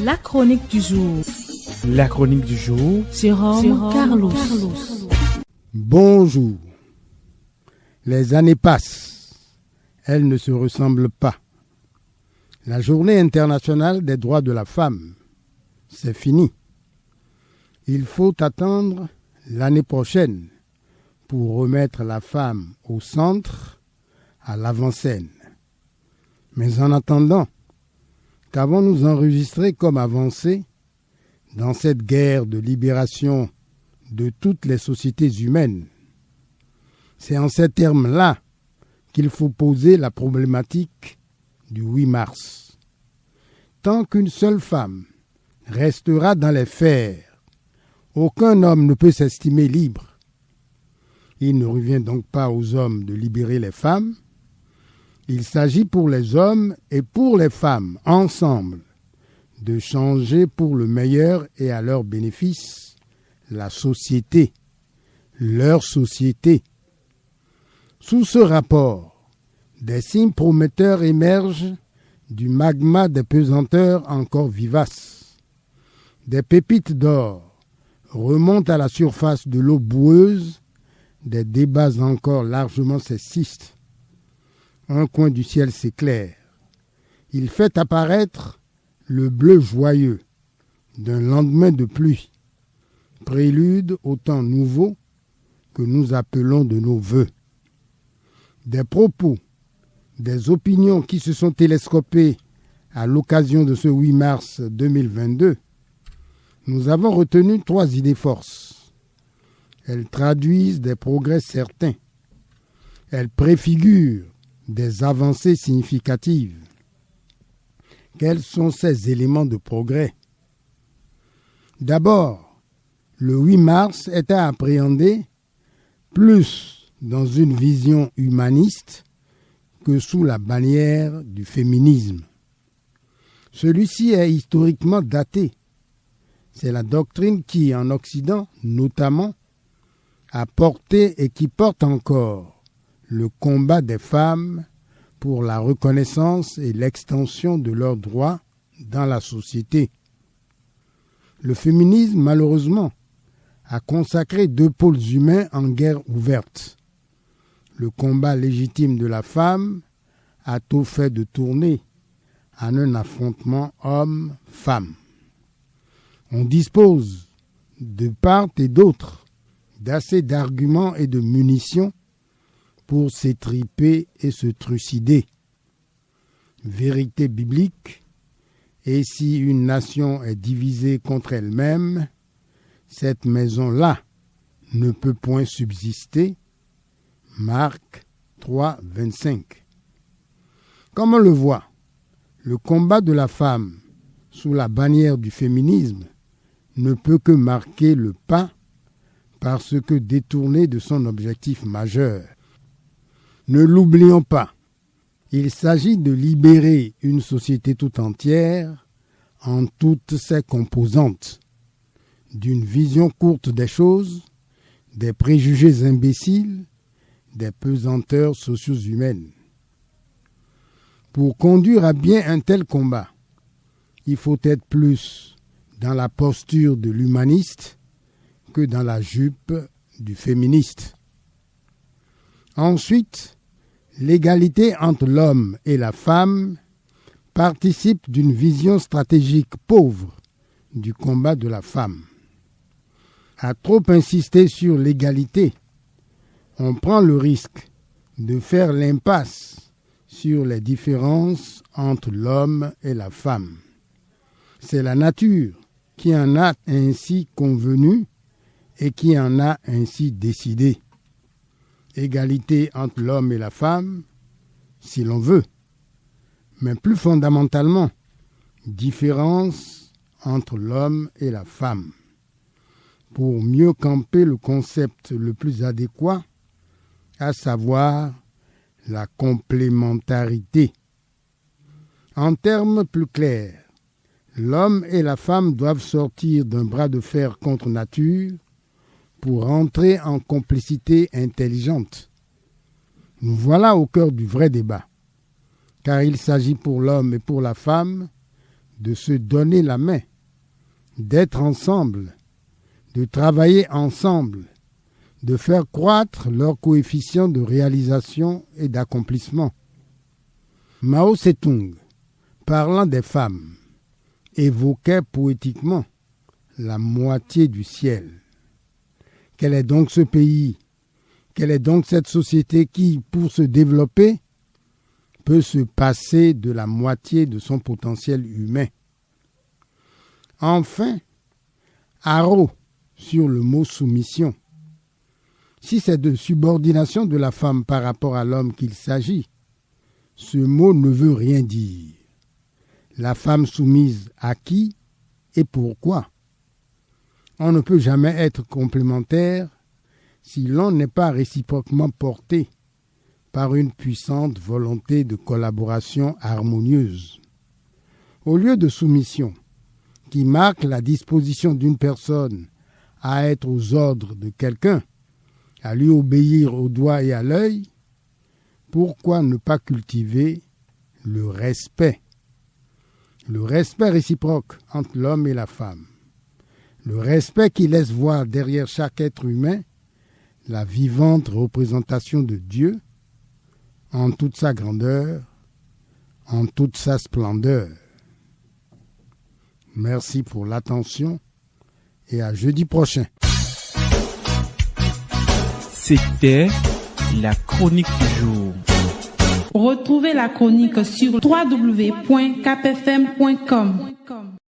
La chronique du jour. La chronique du jour. Jérôme Carlos. Bonjour. Les années passent. Elles ne se ressemblent pas. La journée internationale des droits de la femme, c'est fini. Il faut attendre l'année prochaine pour remettre la femme au centre, à l'avant-scène. Mais en attendant, qu'avons-nous enregistré comme avancée dans cette guerre de libération de toutes les sociétés humaines? C'est en ces termes-là qu'il faut poser la problématique du 8 mars. Tant qu'une seule femme restera dans les fers, aucun homme ne peut s'estimer libre. Il ne revient donc pas aux hommes de libérer les femmes. Il s'agit pour les hommes et pour les femmes, ensemble, de changer pour le meilleur et à leur bénéfice la société, leur société. Sous ce rapport, des signes prometteurs émergent du magma des pesanteurs encore vivaces. Des pépites d'or remontent à la surface de l'eau boueuse des débats encore largement sexistes. Un coin du ciel s'éclaire. Il fait apparaître le bleu joyeux d'un lendemain de pluie, prélude au temps nouveau que nous appelons de nos vœux. Des propos, des opinions qui se sont télescopées à l'occasion de ce 8 mars 2022, nous avons retenu 3 idées forces. Elles traduisent des progrès certains. Elles préfigurent des avancées significatives. Quels sont ces éléments de progrès? D'abord, le 8 mars est à appréhender plus dans une vision humaniste que sous la bannière du féminisme. Celui-ci est historiquement daté. C'est la doctrine qui, en Occident notamment, a porté et qui porte encore le combat des femmes pour la reconnaissance et l'extension de leurs droits dans la société. Le féminisme, malheureusement, a consacré 2 pôles humains en guerre ouverte. Le combat légitime de la femme a tôt fait de tourner en un affrontement homme-femme. On dispose, de part et d'autre, d'assez d'arguments et de munitions pour s'étriper et se trucider. Vérité biblique, et si une nation est divisée contre elle-même, cette maison-là ne peut point subsister. Marc 3, 25. Comme on le voit, le combat de la femme sous la bannière du féminisme ne peut que marquer le pas parce que détourné de son objectif majeur. Ne l'oublions pas, il s'agit de libérer une société tout entière en toutes ses composantes, d'une vision courte des choses, des préjugés imbéciles, des pesanteurs socio-humaines. Pour conduire à bien un tel combat, il faut être plus dans la posture de l'humaniste que dans la jupe du féministe. Ensuite, l'égalité entre l'homme et la femme participe d'une vision stratégique pauvre du combat de la femme. À trop insister sur l'égalité, on prend le risque de faire l'impasse sur les différences entre l'homme et la femme. C'est la nature qui en a ainsi convenu et qui en a ainsi décidé. Égalité entre l'homme et la femme, si l'on veut, mais plus fondamentalement, différence entre l'homme et la femme. Pour mieux camper le concept le plus adéquat, à savoir la complémentarité. En termes plus clairs, l'homme et la femme doivent sortir d'un bras de fer contre nature pour entrer en complicité intelligente. Nous voilà au cœur du vrai débat, car il s'agit pour l'homme et pour la femme de se donner la main, d'être ensemble, de travailler ensemble, de faire croître leur coefficient de réalisation et d'accomplissement. Mao Tse-tung, parlant des femmes, évoquait poétiquement la moitié du ciel. Quel est donc ce pays? Quelle est donc cette société qui, pour se développer, peut se passer de la moitié de son potentiel humain? Enfin, haro sur le mot soumission. Si c'est de subordination de la femme par rapport à l'homme qu'il s'agit, ce mot ne veut rien dire. La femme soumise à qui et pourquoi? On ne peut jamais être complémentaire si l'on n'est pas réciproquement porté par une puissante volonté de collaboration harmonieuse. Au lieu de soumission, qui marque la disposition d'une personne à être aux ordres de quelqu'un, à lui obéir au doigt et à l'œil, pourquoi ne pas cultiver le respect? Le respect réciproque entre l'homme et la femme. Le respect qui laisse voir derrière chaque être humain la vivante représentation de Dieu en toute sa grandeur, en toute sa splendeur. Merci pour l'attention et à jeudi prochain. C'était la chronique du jour. Retrouvez la chronique sur www.capfm.com.